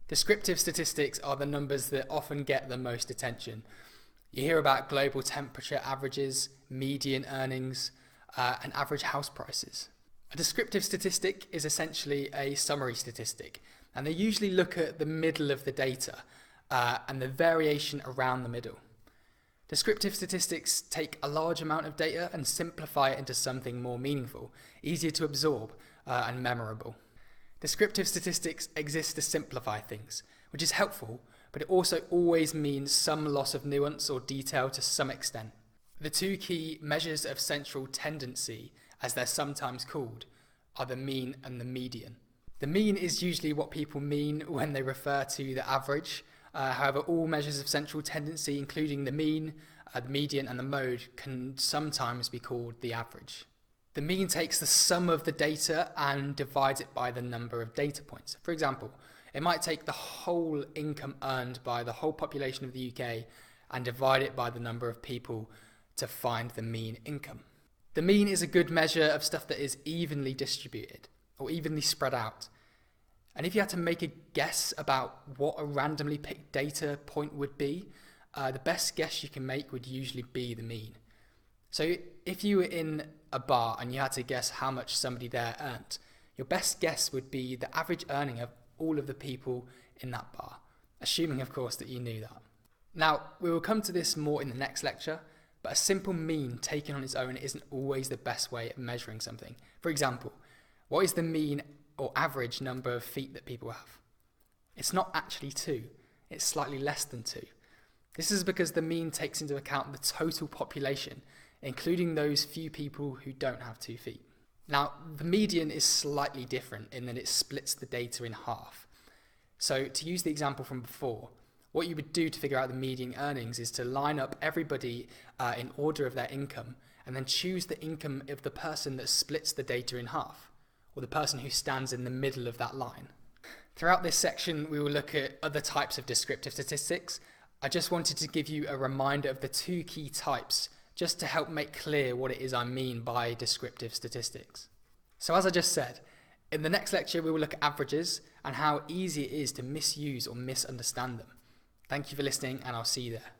Descriptive statistics are the numbers that often get the most attention. You hear about global temperature averages, median earnings, and average house prices. A descriptive statistic is essentially a summary statistic, and they usually look at the middle of the data and the variation around the middle. Descriptive statistics take a large amount of data and simplify it into something more meaningful, easier to absorb, and memorable. Descriptive statistics exist to simplify things, which is helpful, but it also always means some loss of nuance or detail to some extent. The two key measures of central tendency, as they're sometimes called, are the mean and the median. The mean is usually what people mean when they refer to the average. However, all measures of central tendency, including the mean, the median and the mode, can sometimes be called the average. The mean takes the sum of the data and divides it by the number of data points. For example, it might take the whole income earned by the whole population of the UK and divide it by the number of people to find the mean income. The mean is a good measure of stuff that is evenly distributed or evenly spread out. And if you had to make a guess about what a randomly picked data point would be, the best guess you can make would usually be the mean. So if you were in a bar and you had to guess how much somebody there earned, your best guess would be the average earning of all of the people in that bar, assuming of course that you knew that. Now, we will come to this more in the next lecture, but a simple mean taken on its own isn't always the best way of measuring something. For example, what is the mean or average number of feet that people have? It's not actually 2, it's slightly less than 2. This is because the mean takes into account the total population, including those few people who don't have 2 feet. Now, the median is slightly different in that it splits the data in half. So to use the example from before, what you would do to figure out the median earnings is to line up everybody in order of their income and then choose the income of the person that splits the data in half, or the person who stands in the middle of that line. Throughout this section, we will look at other types of descriptive statistics. I just wanted to give you a reminder of the 2 key types, just to help make clear what it is I mean by descriptive statistics. So as I just said, in the next lecture we will look at averages and how easy it is to misuse or misunderstand them. Thank you for listening, and I'll see you there.